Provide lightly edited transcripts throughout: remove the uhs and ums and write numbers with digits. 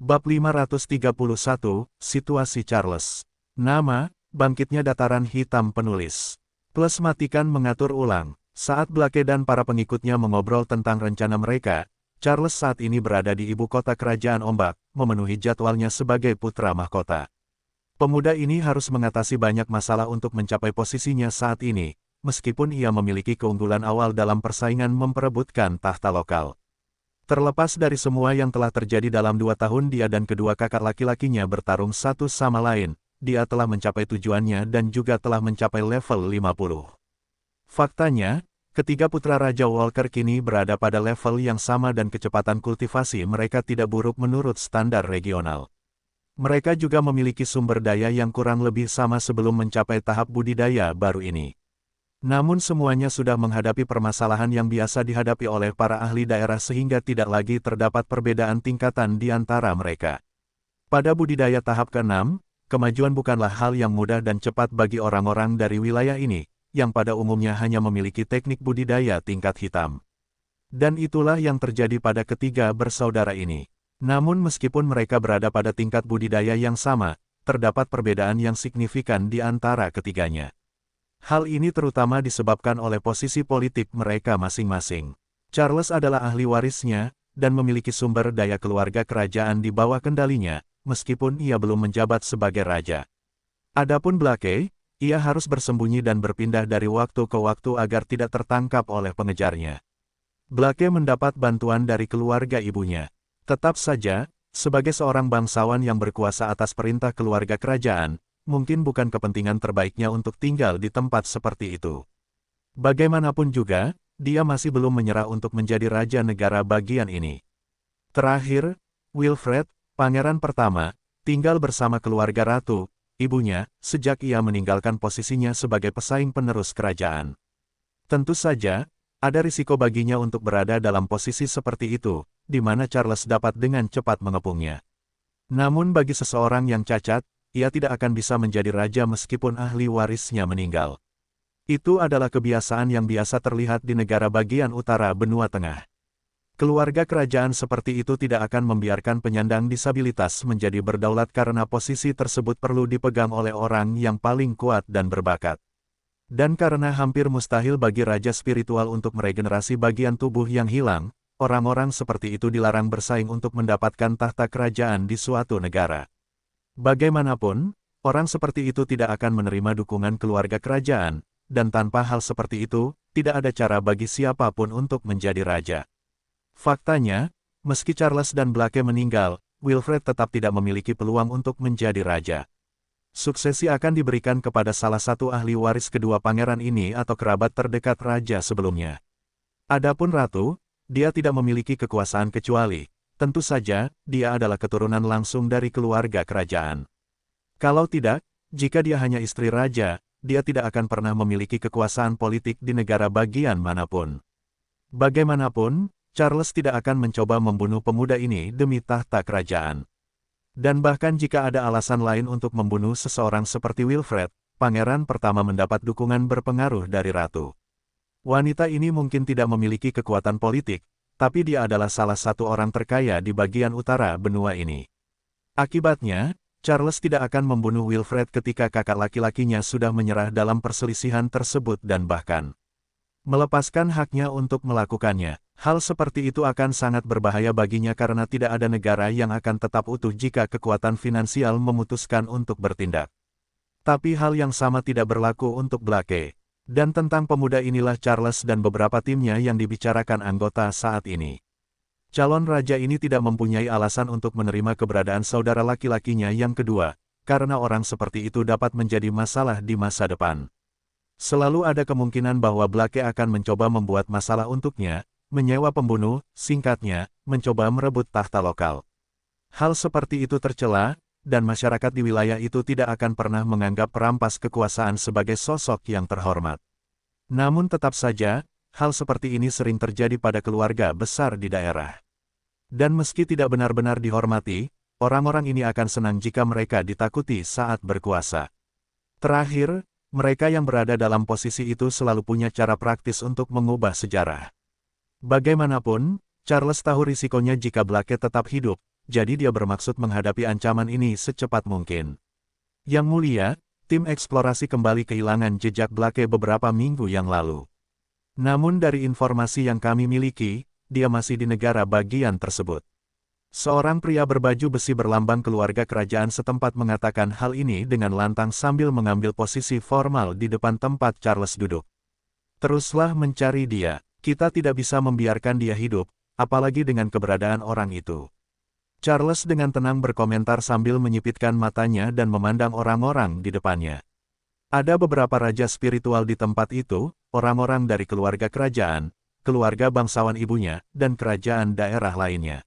Bab 531, Situasi Charles. Nama, bangkitnya dataran hitam penulis. Plus matikan mengatur ulang. Saat Blake dan para pengikutnya mengobrol tentang rencana mereka, Charles saat ini berada di ibu kota kerajaan ombak, memenuhi jadwalnya sebagai putra mahkota. Pemuda ini harus mengatasi banyak masalah untuk mencapai posisinya saat ini, meskipun ia memiliki keunggulan awal dalam persaingan memperebutkan tahta lokal. Terlepas dari semua yang telah terjadi dalam 2 tahun dia dan kedua kakak laki-lakinya bertarung satu sama lain, dia telah mencapai tujuannya dan juga telah mencapai level 50. Faktanya, ketiga putra Raja Walker kini berada pada level yang sama dan kecepatan kultivasi mereka tidak buruk menurut standar regional. Mereka juga memiliki sumber daya yang kurang lebih sama sebelum mencapai tahap budidaya baru ini. Namun semuanya sudah menghadapi permasalahan yang biasa dihadapi oleh para ahli daerah sehingga tidak lagi terdapat perbedaan tingkatan di antara mereka. Pada budidaya tahap ke-6, kemajuan bukanlah hal yang mudah dan cepat bagi orang-orang dari wilayah ini, yang pada umumnya hanya memiliki teknik budidaya tingkat hitam. Dan itulah yang terjadi pada ketiga bersaudara ini. Namun meskipun mereka berada pada tingkat budidaya yang sama, terdapat perbedaan yang signifikan di antara ketiganya. Hal ini terutama disebabkan oleh posisi politik mereka masing-masing. Charles adalah ahli warisnya, dan memiliki sumber daya keluarga kerajaan di bawah kendalinya, meskipun ia belum menjabat sebagai raja. Adapun Blake, ia harus bersembunyi dan berpindah dari waktu ke waktu agar tidak tertangkap oleh pengejarnya. Blake mendapat bantuan dari keluarga ibunya. Tetap saja, sebagai seorang bangsawan yang berkuasa atas perintah keluarga kerajaan, mungkin bukan kepentingan terbaiknya untuk tinggal di tempat seperti itu. Bagaimanapun juga, dia masih belum menyerah untuk menjadi raja negara bagian ini. Terakhir, Wilfred, pangeran pertama, tinggal bersama keluarga ratu, ibunya, sejak ia meninggalkan posisinya sebagai pesaing penerus kerajaan. Tentu saja, ada risiko baginya untuk berada dalam posisi seperti itu, di mana Charles dapat dengan cepat mengepungnya. Namun bagi seseorang yang cacat, ia tidak akan bisa menjadi raja meskipun ahli warisnya meninggal. Itu adalah kebiasaan yang biasa terlihat di negara bagian utara benua tengah. Keluarga kerajaan seperti itu tidak akan membiarkan penyandang disabilitas menjadi berdaulat karena posisi tersebut perlu dipegang oleh orang yang paling kuat dan berbakat. Dan karena hampir mustahil bagi raja spiritual untuk meregenerasi bagian tubuh yang hilang, orang-orang seperti itu dilarang bersaing untuk mendapatkan tahta kerajaan di suatu negara. Bagaimanapun, orang seperti itu tidak akan menerima dukungan keluarga kerajaan, dan tanpa hal seperti itu, tidak ada cara bagi siapapun untuk menjadi raja. Faktanya, meski Charles dan Blake meninggal, Wilfred tetap tidak memiliki peluang untuk menjadi raja. Suksesi akan diberikan kepada salah satu ahli waris kedua pangeran ini atau kerabat terdekat raja sebelumnya. Adapun ratu, dia tidak memiliki kekuasaan kecuali, tentu saja, dia adalah keturunan langsung dari keluarga kerajaan. Kalau tidak, jika dia hanya istri raja, dia tidak akan pernah memiliki kekuasaan politik di negara bagian manapun. Bagaimanapun, Charles tidak akan mencoba membunuh pemuda ini demi tahta kerajaan. Dan bahkan jika ada alasan lain untuk membunuh seseorang seperti Wilfred, pangeran pertama mendapat dukungan berpengaruh dari ratu. Wanita ini mungkin tidak memiliki kekuatan politik, tapi dia adalah salah satu orang terkaya di bagian utara benua ini. Akibatnya, Charles tidak akan membunuh Wilfred ketika kakak laki-lakinya sudah menyerah dalam perselisihan tersebut dan bahkan melepaskan haknya untuk melakukannya. Hal seperti itu akan sangat berbahaya baginya karena tidak ada negara yang akan tetap utuh jika kekuatan finansial memutuskan untuk bertindak. Tapi hal yang sama tidak berlaku untuk Blake. Dan tentang pemuda inilah Charles dan beberapa timnya yang dibicarakan anggota saat ini. Calon raja ini tidak mempunyai alasan untuk menerima keberadaan saudara laki-lakinya yang kedua, karena orang seperti itu dapat menjadi masalah di masa depan. Selalu ada kemungkinan bahwa Blake akan mencoba membuat masalah untuknya, menyewa pembunuh, singkatnya, mencoba merebut tahta lokal. Hal seperti itu tercela, dan masyarakat di wilayah itu tidak akan pernah menganggap perampas kekuasaan sebagai sosok yang terhormat. Namun tetap saja, hal seperti ini sering terjadi pada keluarga besar di daerah. Dan meski tidak benar-benar dihormati, orang-orang ini akan senang jika mereka ditakuti saat berkuasa. Terakhir, mereka yang berada dalam posisi itu selalu punya cara praktis untuk mengubah sejarah. Bagaimanapun, Charles tahu risikonya jika Blake tetap hidup, jadi dia bermaksud menghadapi ancaman ini secepat mungkin. Yang mulia, tim eksplorasi kembali kehilangan jejak Blake beberapa minggu yang lalu. Namun dari informasi yang kami miliki, dia masih di negara bagian tersebut. Seorang pria berbaju besi berlambang keluarga kerajaan setempat mengatakan hal ini dengan lantang sambil mengambil posisi formal di depan tempat Charles duduk. Teruslah mencari dia. Kita tidak bisa membiarkan dia hidup, apalagi dengan keberadaan orang itu. Charles dengan tenang berkomentar sambil menyipitkan matanya dan memandang orang-orang di depannya. Ada beberapa raja spiritual di tempat itu, orang-orang dari keluarga kerajaan, keluarga bangsawan ibunya, dan kerajaan daerah lainnya.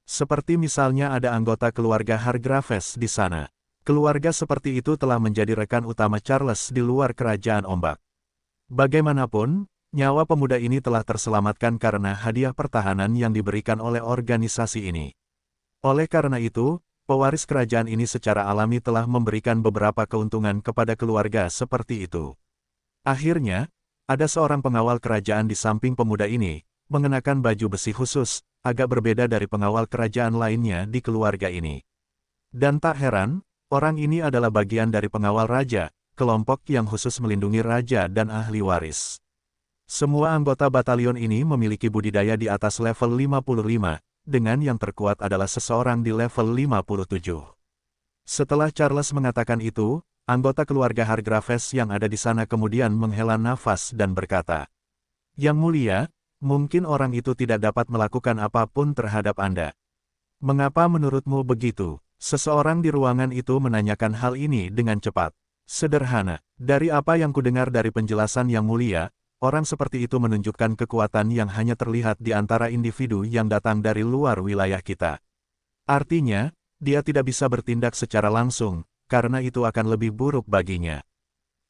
Seperti misalnya ada anggota keluarga Hargraves di sana. Keluarga seperti itu telah menjadi rekan utama Charles di luar kerajaan ombak. Bagaimanapun, nyawa pemuda ini telah terselamatkan karena hadiah pertahanan yang diberikan oleh organisasi ini. Oleh karena itu, pewaris kerajaan ini secara alami telah memberikan beberapa keuntungan kepada keluarga seperti itu. Akhirnya, ada seorang pengawal kerajaan di samping pemuda ini, mengenakan baju besi khusus, agak berbeda dari pengawal kerajaan lainnya di keluarga ini. Dan tak heran, orang ini adalah bagian dari pengawal raja, kelompok yang khusus melindungi raja dan ahli waris. Semua anggota batalion ini memiliki budidaya di atas level 55, dengan yang terkuat adalah seseorang di level 57. Setelah Charles mengatakan itu, anggota keluarga Hargraves yang ada di sana kemudian menghela nafas dan berkata, "Yang mulia, mungkin orang itu tidak dapat melakukan apapun terhadap Anda." "Mengapa menurutmu begitu?" Seseorang di ruangan itu menanyakan hal ini dengan cepat. "Sederhana, dari apa yang kudengar dari penjelasan Yang Mulia, orang seperti itu menunjukkan kekuatan yang hanya terlihat di antara individu yang datang dari luar wilayah kita. Artinya, dia tidak bisa bertindak secara langsung, karena itu akan lebih buruk baginya."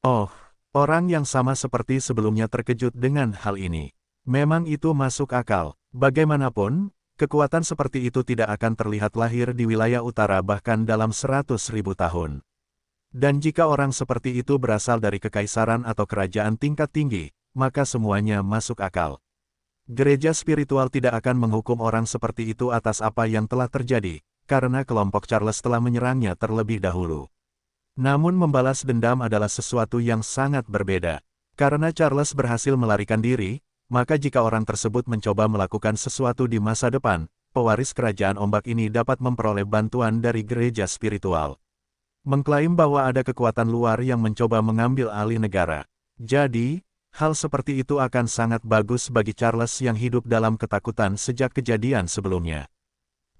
Oh, orang yang sama seperti sebelumnya terkejut dengan hal ini. Memang itu masuk akal. Bagaimanapun, kekuatan seperti itu tidak akan terlihat lahir di wilayah utara bahkan dalam 100.000 tahun. Dan jika orang seperti itu berasal dari kekaisaran atau kerajaan tingkat tinggi, maka semuanya masuk akal. Gereja spiritual tidak akan menghukum orang seperti itu atas apa yang telah terjadi, karena kelompok Charles telah menyerangnya terlebih dahulu. Namun membalas dendam adalah sesuatu yang sangat berbeda. Karena Charles berhasil melarikan diri, maka jika orang tersebut mencoba melakukan sesuatu di masa depan, pewaris kerajaan ombak ini dapat memperoleh bantuan dari gereja spiritual. Mengklaim bahwa ada kekuatan luar yang mencoba mengambil alih negara. Jadi, hal seperti itu akan sangat bagus bagi Charles yang hidup dalam ketakutan sejak kejadian sebelumnya.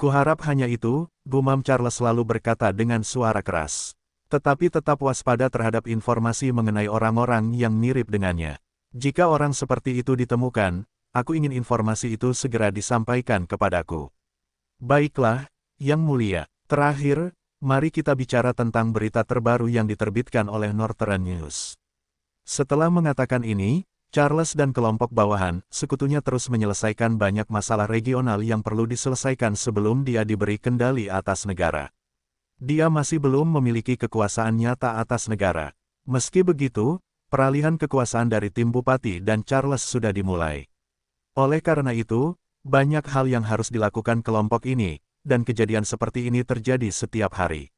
"Kuharap hanya itu," gumam Charles lalu berkata dengan suara keras. "Tetapi tetap waspada terhadap informasi mengenai orang-orang yang mirip dengannya. Jika orang seperti itu ditemukan, aku ingin informasi itu segera disampaikan kepadaku." "Baiklah, Yang Mulia. Terakhir, mari kita bicara tentang berita terbaru yang diterbitkan oleh Northern News." Setelah mengatakan ini, Charles dan kelompok bawahan, sekutunya terus menyelesaikan banyak masalah regional yang perlu diselesaikan sebelum dia diberi kendali atas negara. Dia masih belum memiliki kekuasaan nyata atas negara. Meski begitu, peralihan kekuasaan dari tim Bupati dan Charles sudah dimulai. Oleh karena itu, banyak hal yang harus dilakukan kelompok ini, dan kejadian seperti ini terjadi setiap hari.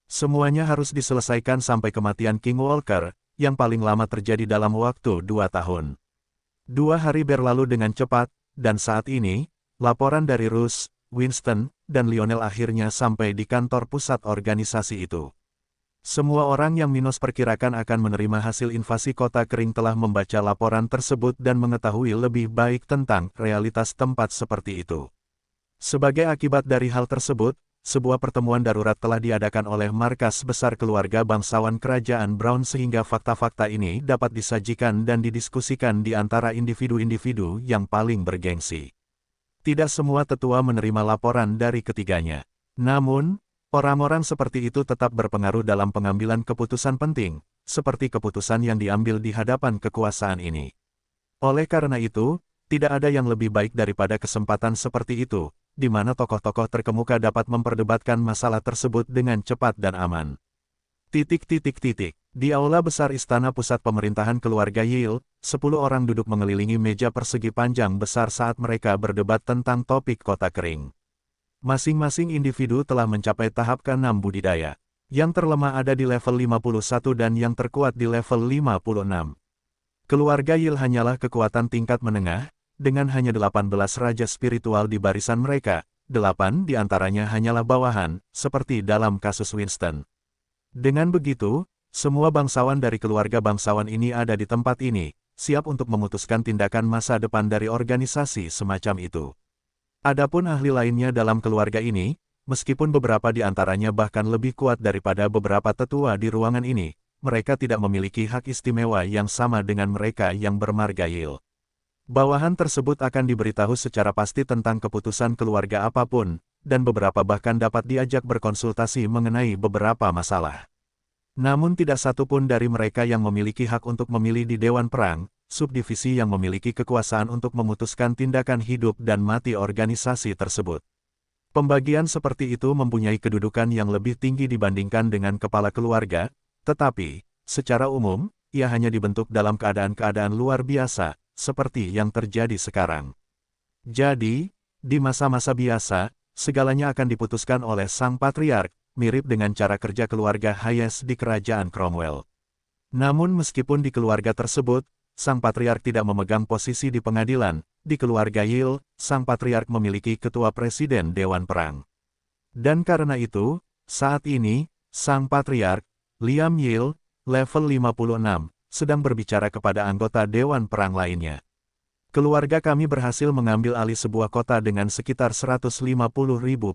Semuanya harus diselesaikan sampai kematian King Walker, yang paling lama terjadi dalam waktu 2 tahun. 2 hari berlalu dengan cepat, dan saat ini, laporan dari Russ, Winston, dan Lionel akhirnya sampai di kantor pusat organisasi itu. Semua orang yang Minos perkirakan akan menerima hasil invasi kota kering telah membaca laporan tersebut dan mengetahui lebih baik tentang realitas tempat seperti itu. Sebagai akibat dari hal tersebut, sebuah pertemuan darurat telah diadakan oleh markas besar keluarga bangsawan kerajaan Brown sehingga fakta-fakta ini dapat disajikan dan didiskusikan di antara individu-individu yang paling bergengsi. Tidak semua tetua menerima laporan dari ketiganya. Namun, orang-orang seperti itu tetap berpengaruh dalam pengambilan keputusan penting, seperti keputusan yang diambil di hadapan kekuasaan ini. Oleh karena itu, tidak ada yang lebih baik daripada kesempatan seperti itu, di mana tokoh-tokoh terkemuka dapat memperdebatkan masalah tersebut dengan cepat dan aman. Di aula besar istana pusat pemerintahan keluarga Yale, 10 orang duduk mengelilingi meja persegi panjang besar saat mereka berdebat tentang topik kota kering. Masing-masing individu telah mencapai tahap ke-6 budidaya. Yang terlemah ada di level 51 dan yang terkuat di level 56. Keluarga Yil hanyalah kekuatan tingkat menengah, dengan hanya 18 raja spiritual di barisan mereka, 8 di antaranya hanyalah bawahan, seperti dalam kasus Winston. Dengan begitu, semua bangsawan dari keluarga bangsawan ini ada di tempat ini, siap untuk memutuskan tindakan masa depan dari organisasi semacam itu. Adapun ahli lainnya dalam keluarga ini, meskipun beberapa di antaranya bahkan lebih kuat daripada beberapa tetua di ruangan ini, mereka tidak memiliki hak istimewa yang sama dengan mereka yang bermarga Yil. Bawahan tersebut akan diberitahu secara pasti tentang keputusan keluarga apapun, dan beberapa bahkan dapat diajak berkonsultasi mengenai beberapa masalah. Namun tidak satu pun dari mereka yang memiliki hak untuk memilih di Dewan Perang, subdivisi yang memiliki kekuasaan untuk memutuskan tindakan hidup dan mati organisasi tersebut. Pembagian seperti itu mempunyai kedudukan yang lebih tinggi dibandingkan dengan kepala keluarga, tetapi, secara umum, ia hanya dibentuk dalam keadaan-keadaan luar biasa, seperti yang terjadi sekarang. Jadi, di masa-masa biasa, segalanya akan diputuskan oleh sang patriark, mirip dengan cara kerja keluarga Hayes di kerajaan Cromwell. Namun meskipun di keluarga tersebut, sang patriark tidak memegang posisi di pengadilan, di keluarga Yil, sang patriark memiliki ketua presiden Dewan Perang. Dan karena itu, saat ini, sang patriark, Liam Yil, level 56, sedang berbicara kepada anggota Dewan Perang lainnya. Keluarga kami berhasil mengambil alih sebuah kota dengan sekitar 150.000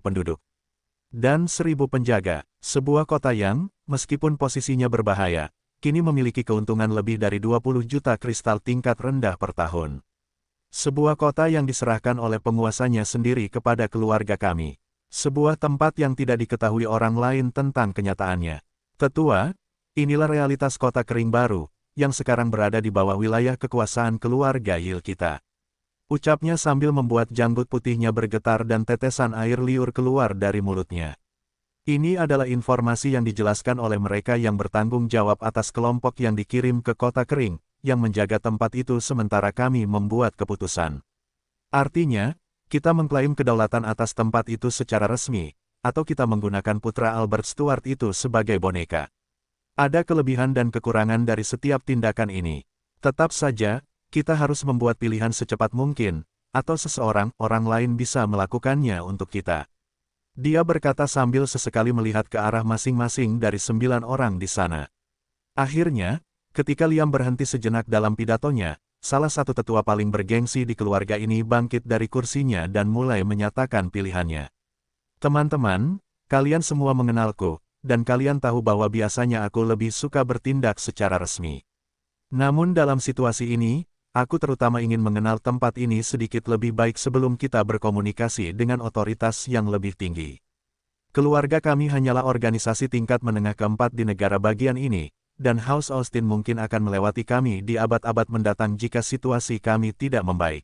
penduduk. Dan 1.000 penjaga, sebuah kota yang, meskipun posisinya berbahaya, kini memiliki keuntungan lebih dari 20 juta kristal tingkat rendah per tahun. Sebuah kota yang diserahkan oleh penguasanya sendiri kepada keluarga kami. Sebuah tempat yang tidak diketahui orang lain tentang kenyataannya. Tetua, inilah realitas kota kering baru, yang sekarang berada di bawah wilayah kekuasaan keluarga Yil kita. Ucapnya sambil membuat janggut putihnya bergetar dan tetesan air liur keluar dari mulutnya. Ini adalah informasi yang dijelaskan oleh mereka yang bertanggung jawab atas kelompok yang dikirim ke kota kering, yang menjaga tempat itu sementara kami membuat keputusan. Artinya, kita mengklaim kedaulatan atas tempat itu secara resmi, atau kita menggunakan putra Albert Stuart itu sebagai boneka. Ada kelebihan dan kekurangan dari setiap tindakan ini. Tetap saja, kita harus membuat pilihan secepat mungkin, atau orang lain bisa melakukannya untuk kita. Dia berkata sambil sesekali melihat ke arah masing-masing dari 9 orang di sana. Akhirnya, ketika Liam berhenti sejenak dalam pidatonya, salah satu tetua paling bergengsi di keluarga ini bangkit dari kursinya dan mulai menyatakan pilihannya. Teman-teman, kalian semua mengenalku, dan kalian tahu bahwa biasanya aku lebih suka bertindak secara resmi. Namun dalam situasi ini, aku terutama ingin mengenal tempat ini sedikit lebih baik sebelum kita berkomunikasi dengan otoritas yang lebih tinggi. Keluarga kami hanyalah organisasi tingkat menengah keempat di negara bagian ini, dan House Austin mungkin akan melewati kami di abad-abad mendatang jika situasi kami tidak membaik.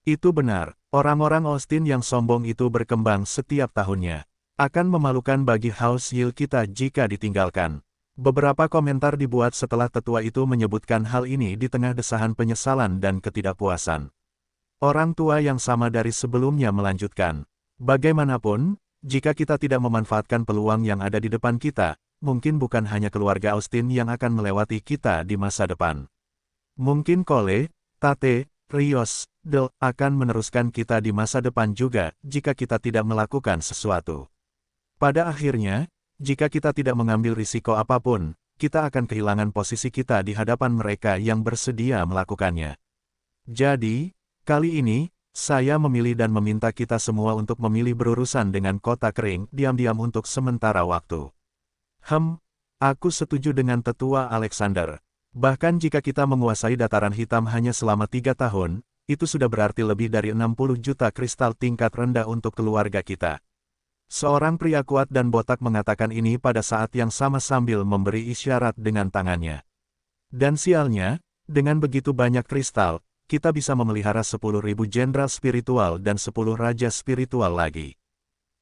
Itu benar, orang-orang Austin yang sombong itu berkembang setiap tahunnya. Akan memalukan bagi House Yil kita jika ditinggalkan. Beberapa komentar dibuat setelah tetua itu menyebutkan hal ini di tengah desahan penyesalan dan ketidakpuasan. Orang tua yang sama dari sebelumnya melanjutkan, bagaimanapun, jika kita tidak memanfaatkan peluang yang ada di depan kita, mungkin bukan hanya keluarga Austin yang akan melewati kita di masa depan. Mungkin Cole, Tate, Rios, Del akan meneruskan kita di masa depan juga jika kita tidak melakukan sesuatu. Pada akhirnya, jika kita tidak mengambil risiko apapun, kita akan kehilangan posisi kita di hadapan mereka yang bersedia melakukannya. Jadi, kali ini, saya memilih dan meminta kita semua untuk memilih berurusan dengan kota kering diam-diam untuk sementara waktu. Aku setuju dengan tetua Alexander. Bahkan jika kita menguasai dataran hitam hanya selama 3 tahun, itu sudah berarti lebih dari 60 juta kristal tingkat rendah untuk keluarga kita. Seorang pria kuat dan botak mengatakan ini pada saat yang sama sambil memberi isyarat dengan tangannya. Dan sialnya, dengan begitu banyak kristal, kita bisa memelihara 10.000 jenderal spiritual dan 10 raja spiritual lagi.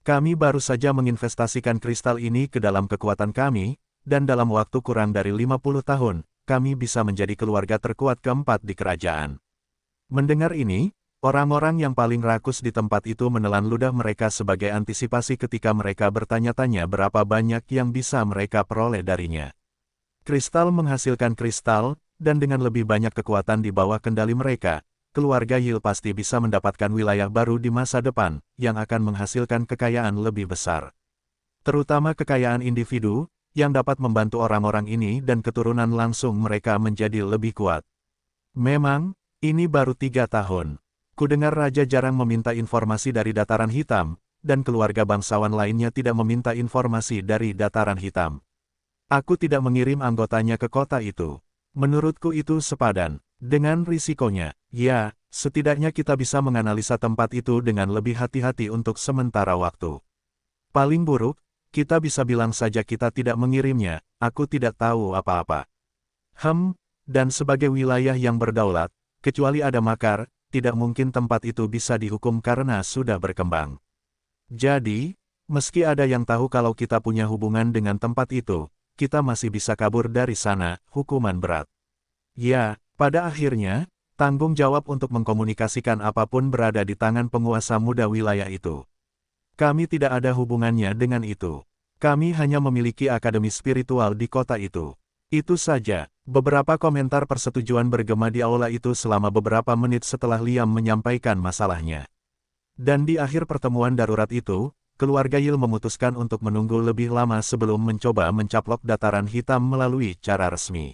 Kami baru saja menginvestasikan kristal ini ke dalam kekuatan kami, dan dalam waktu kurang dari 50 tahun, kami bisa menjadi keluarga terkuat keempat di kerajaan. Mendengar ini, Orang-orang yang paling rakus di tempat itu menelan ludah mereka sebagai antisipasi ketika mereka bertanya-tanya berapa banyak yang bisa mereka peroleh darinya. Kristal menghasilkan kristal, dan dengan lebih banyak kekuatan di bawah kendali mereka, keluarga Yil pasti bisa mendapatkan wilayah baru di masa depan, yang akan menghasilkan kekayaan lebih besar. Terutama kekayaan individu, yang dapat membantu orang-orang ini dan keturunan langsung mereka menjadi lebih kuat. Memang, ini baru 3 tahun. Kudengar Raja jarang meminta informasi dari Dataran Hitam, dan keluarga bangsawan lainnya tidak meminta informasi dari Dataran Hitam. Aku tidak mengirim anggotanya ke kota itu. Menurutku itu sepadan. Dengan risikonya, ya, setidaknya kita bisa menganalisa tempat itu dengan lebih hati-hati untuk sementara waktu. Paling buruk, kita bisa bilang saja kita tidak mengirimnya, aku tidak tahu apa-apa. Dan sebagai wilayah yang berdaulat, kecuali ada makar, tidak mungkin tempat itu bisa dihukum karena sudah berkembang. Jadi, meski ada yang tahu kalau kita punya hubungan dengan tempat itu, kita masih bisa kabur dari sana, hukuman berat. Ya, pada akhirnya, tanggung jawab untuk mengkomunikasikan apapun berada di tangan penguasa muda wilayah itu. Kami tidak ada hubungannya dengan itu. Kami hanya memiliki akademi spiritual di kota itu. Itu saja. Beberapa komentar persetujuan bergema di aula itu selama beberapa menit setelah Liam menyampaikan masalahnya. Dan di akhir pertemuan darurat itu, keluarga Yil memutuskan untuk menunggu lebih lama sebelum mencoba mencaplok Dataran Hitam melalui cara resmi.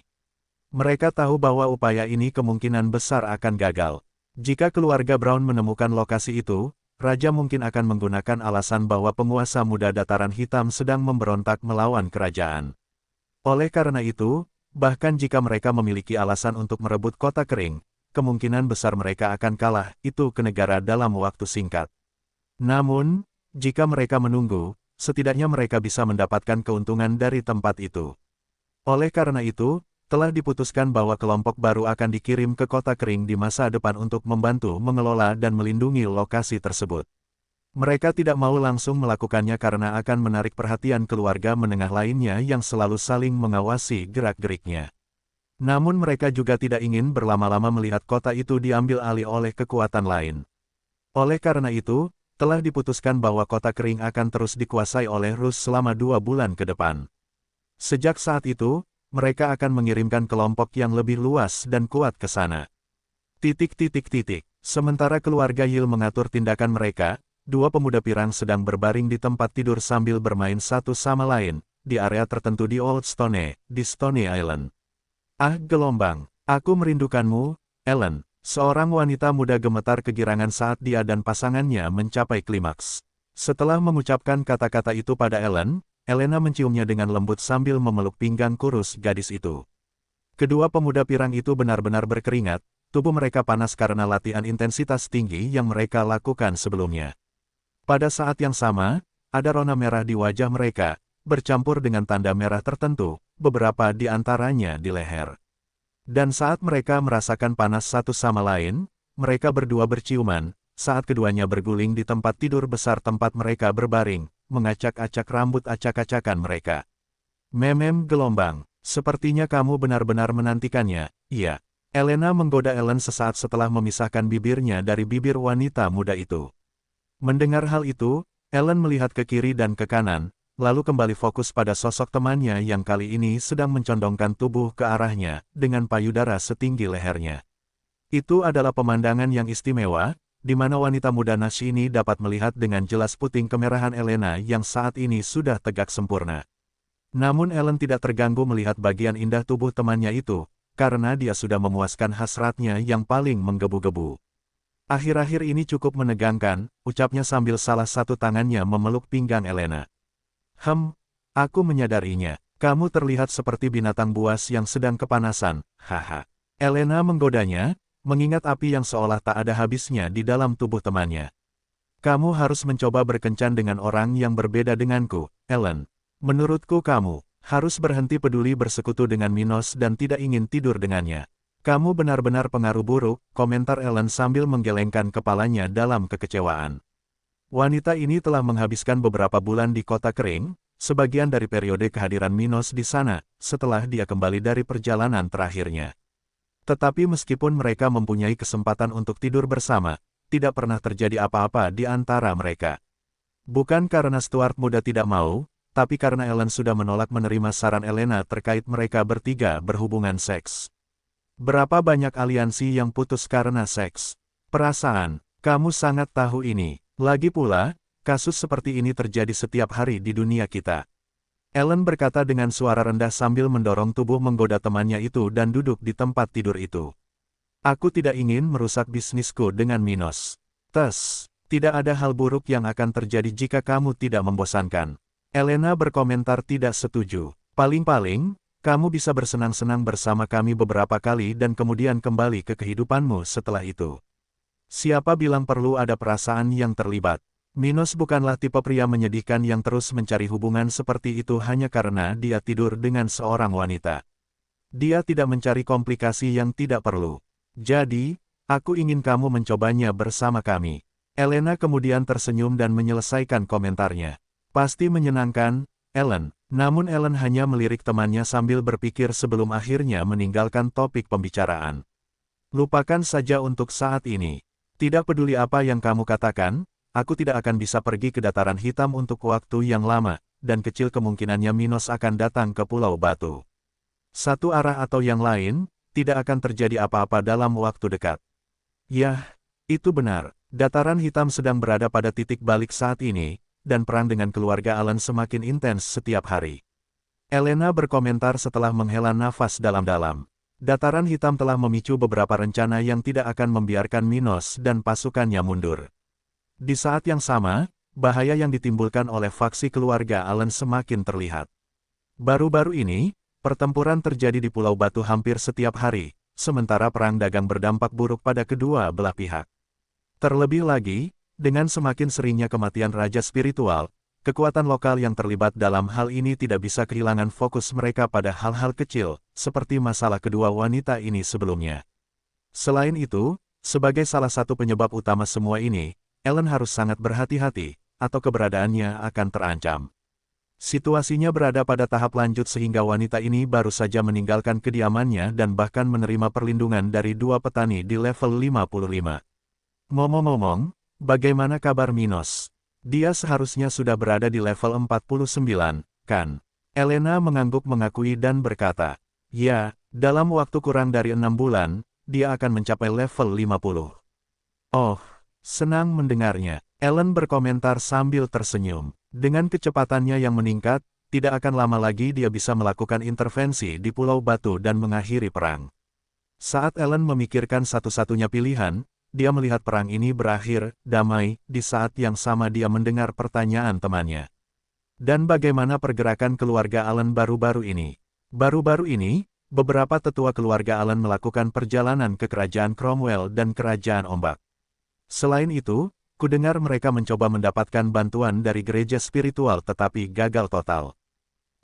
Mereka tahu bahwa upaya ini kemungkinan besar akan gagal. Jika keluarga Brown menemukan lokasi itu, Raja mungkin akan menggunakan alasan bahwa penguasa muda Dataran Hitam sedang memberontak melawan kerajaan. Oleh karena itu, bahkan jika mereka memiliki alasan untuk merebut kota kering, kemungkinan besar mereka akan kalah itu ke negara dalam waktu singkat. Namun, jika mereka menunggu, setidaknya mereka bisa mendapatkan keuntungan dari tempat itu. Oleh karena itu, telah diputuskan bahwa kelompok baru akan dikirim ke kota kering di masa depan untuk membantu mengelola dan melindungi lokasi tersebut. Mereka tidak mau langsung melakukannya karena akan menarik perhatian keluarga menengah lainnya yang selalu saling mengawasi gerak-geriknya. Namun mereka juga tidak ingin berlama-lama melihat kota itu diambil alih oleh kekuatan lain. Oleh karena itu, telah diputuskan bahwa kota kering akan terus dikuasai oleh Rus selama 2 bulan ke depan. Sejak saat itu, mereka akan mengirimkan kelompok yang lebih luas dan kuat ke sana. Sementara keluarga Yil mengatur tindakan mereka, 2 pemuda pirang sedang berbaring di tempat tidur sambil bermain satu sama lain, di area tertentu di Old Stone, di Stony Island. Ah gelombang, aku merindukanmu, Ellen. Seorang wanita muda gemetar kegirangan saat dia dan pasangannya mencapai klimaks. Setelah mengucapkan kata-kata itu pada Ellen, Elena menciumnya dengan lembut sambil memeluk pinggang kurus gadis itu. Kedua pemuda pirang itu benar-benar berkeringat, tubuh mereka panas karena latihan intensitas tinggi yang mereka lakukan sebelumnya. Pada saat yang sama, ada rona merah di wajah mereka, bercampur dengan tanda merah tertentu, beberapa di antaranya di leher. Dan saat mereka merasakan panas satu sama lain, mereka berdua berciuman, saat keduanya berguling di tempat tidur besar tempat mereka berbaring, mengacak-acak rambut acak-acakan mereka. Gelombang, sepertinya kamu benar-benar menantikannya, iya. Elena menggoda Ellen sesaat setelah memisahkan bibirnya dari bibir wanita muda itu. Mendengar hal itu, Ellen melihat ke kiri dan ke kanan, lalu kembali fokus pada sosok temannya yang kali ini sedang mencondongkan tubuh ke arahnya, dengan payudara setinggi lehernya. Itu adalah pemandangan yang istimewa, di mana wanita muda Nash ini dapat melihat dengan jelas puting kemerahan Elena yang saat ini sudah tegak sempurna. Namun Ellen tidak terganggu melihat bagian indah tubuh temannya itu, karena dia sudah memuaskan hasratnya yang paling menggebu-gebu. Akhir-akhir ini cukup menegangkan, ucapnya sambil salah satu tangannya memeluk pinggang Elena. Aku menyadarinya. Kamu terlihat seperti binatang buas yang sedang kepanasan, haha. Elena menggodanya, mengingat api yang seolah tak ada habisnya di dalam tubuh temannya. Kamu harus mencoba berkencan dengan orang yang berbeda denganku, Ellen. Menurutku kamu harus berhenti peduli bersekutu dengan Minos dan tidak ingin tidur dengannya. Kamu benar-benar pengaruh buruk, komentar Ellen sambil menggelengkan kepalanya dalam kekecewaan. Wanita ini telah menghabiskan beberapa bulan di kota kering, sebagian dari periode kehadiran Minos di sana, setelah dia kembali dari perjalanan terakhirnya. Tetapi meskipun mereka mempunyai kesempatan untuk tidur bersama, tidak pernah terjadi apa-apa di antara mereka. Bukan karena Stuart muda tidak mau, tapi karena Ellen sudah menolak menerima saran Elena terkait mereka bertiga berhubungan seks. Berapa banyak aliansi yang putus karena seks? Perasaan, kamu sangat tahu ini. Lagi pula, kasus seperti ini terjadi setiap hari di dunia kita. Ellen berkata dengan suara rendah sambil mendorong tubuh menggoda temannya itu dan duduk di tempat tidur itu. Aku tidak ingin merusak bisnisku dengan Minos. Tidak ada hal buruk yang akan terjadi jika kamu tidak membosankan. Elena berkomentar tidak setuju. Paling-paling, kamu bisa bersenang-senang bersama kami beberapa kali dan kemudian kembali ke kehidupanmu setelah itu. Siapa bilang perlu ada perasaan yang terlibat? Minos bukanlah tipe pria menyedihkan yang terus mencari hubungan seperti itu hanya karena dia tidur dengan seorang wanita. Dia tidak mencari komplikasi yang tidak perlu. Jadi, aku ingin kamu mencobanya bersama kami. Elena kemudian tersenyum dan menyelesaikan komentarnya. Pasti menyenangkan, Ellen. Namun Ellen hanya melirik temannya sambil berpikir sebelum akhirnya meninggalkan topik pembicaraan. Lupakan saja untuk saat ini. Tidak peduli apa yang kamu katakan, aku tidak akan bisa pergi ke dataran hitam untuk waktu yang lama, dan kecil kemungkinannya Minos akan datang ke Pulau Batu. Satu arah atau yang lain, tidak akan terjadi apa-apa dalam waktu dekat. Yah, itu benar. Dataran hitam sedang berada pada titik balik saat ini, dan perang dengan keluarga Allen semakin intens setiap hari. Elena berkomentar setelah menghela nafas dalam-dalam. Dataran hitam telah memicu beberapa rencana yang tidak akan membiarkan Minos dan pasukannya mundur. Di saat yang sama, bahaya yang ditimbulkan oleh faksi keluarga Allen semakin terlihat. Baru-baru ini, pertempuran terjadi di Pulau Batu hampir setiap hari, sementara perang dagang berdampak buruk pada kedua belah pihak. Terlebih lagi, dengan semakin seringnya kematian raja spiritual, kekuatan lokal yang terlibat dalam hal ini tidak bisa kehilangan fokus mereka pada hal-hal kecil, seperti masalah kedua wanita ini sebelumnya. Selain itu, sebagai salah satu penyebab utama semua ini, Ellen harus sangat berhati-hati, atau keberadaannya akan terancam. Situasinya berada pada tahap lanjut sehingga wanita ini baru saja meninggalkan kediamannya dan bahkan menerima perlindungan dari dua petani di level 55. Ngomong-ngomong, bagaimana kabar Minos? Dia seharusnya sudah berada di level 49, kan? Elena mengangguk mengakui dan berkata, ya, dalam waktu kurang dari 6 bulan, dia akan mencapai level 50. Oh, senang mendengarnya. Ellen berkomentar sambil tersenyum. Dengan kecepatannya yang meningkat, tidak akan lama lagi dia bisa melakukan intervensi di Pulau Batu dan mengakhiri perang. Saat Ellen memikirkan satu-satunya pilihan, dia melihat perang ini berakhir, damai, di saat yang sama dia mendengar pertanyaan temannya. Dan bagaimana pergerakan keluarga Allen baru-baru ini? Baru-baru ini, beberapa tetua keluarga Allen melakukan perjalanan ke Kerajaan Cromwell dan Kerajaan Ombak. Selain itu, kudengar mereka mencoba mendapatkan bantuan dari gereja spiritual tetapi gagal total.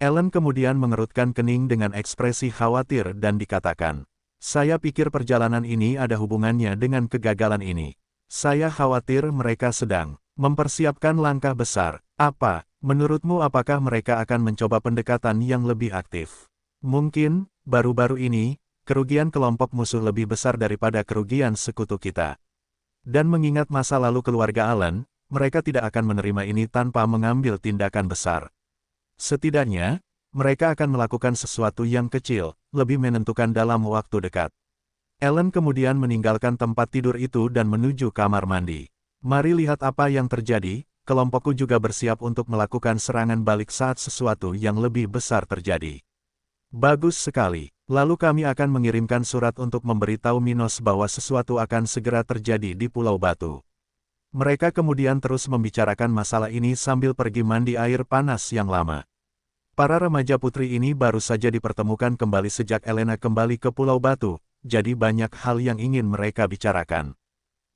Ellen kemudian mengerutkan kening dengan ekspresi khawatir dan dikatakan, saya pikir perjalanan ini ada hubungannya dengan kegagalan ini. Saya khawatir mereka sedang mempersiapkan langkah besar. Apa, menurutmu apakah mereka akan mencoba pendekatan yang lebih aktif? Mungkin, baru-baru ini, kerugian kelompok musuh lebih besar daripada kerugian sekutu kita. Dan mengingat masa lalu keluarga Allen, mereka tidak akan menerima ini tanpa mengambil tindakan besar. Setidaknya, mereka akan melakukan sesuatu yang kecil, lebih menentukan dalam waktu dekat. Ellen kemudian meninggalkan tempat tidur itu dan menuju kamar mandi. Mari lihat apa yang terjadi, kelompokku juga bersiap untuk melakukan serangan balik saat sesuatu yang lebih besar terjadi. Bagus sekali, lalu kami akan mengirimkan surat untuk memberitahu Minos bahwa sesuatu akan segera terjadi di Pulau Batu. Mereka kemudian terus membicarakan masalah ini sambil pergi mandi air panas yang lama. Para remaja putri ini baru saja dipertemukan kembali sejak Elena kembali ke Pulau Batu, jadi banyak hal yang ingin mereka bicarakan.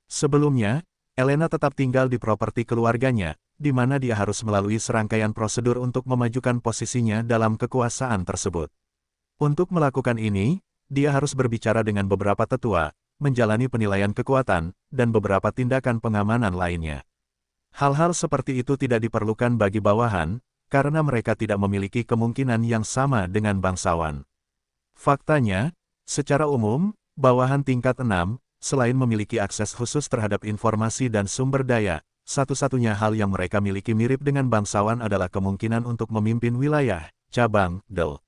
Sebelumnya, Elena tetap tinggal di properti keluarganya, di mana dia harus melalui serangkaian prosedur untuk memajukan posisinya dalam kekuasaan tersebut. Untuk melakukan ini, dia harus berbicara dengan beberapa tetua, menjalani penilaian kekuatan, dan beberapa tindakan pengamanan lainnya. Hal-hal seperti itu tidak diperlukan bagi bawahan, karena mereka tidak memiliki kemungkinan yang sama dengan bangsawan. Faktanya, secara umum, bawahan tingkat 6, selain memiliki akses khusus terhadap informasi dan sumber daya, satu-satunya hal yang mereka miliki mirip dengan bangsawan adalah kemungkinan untuk memimpin wilayah, cabang, del.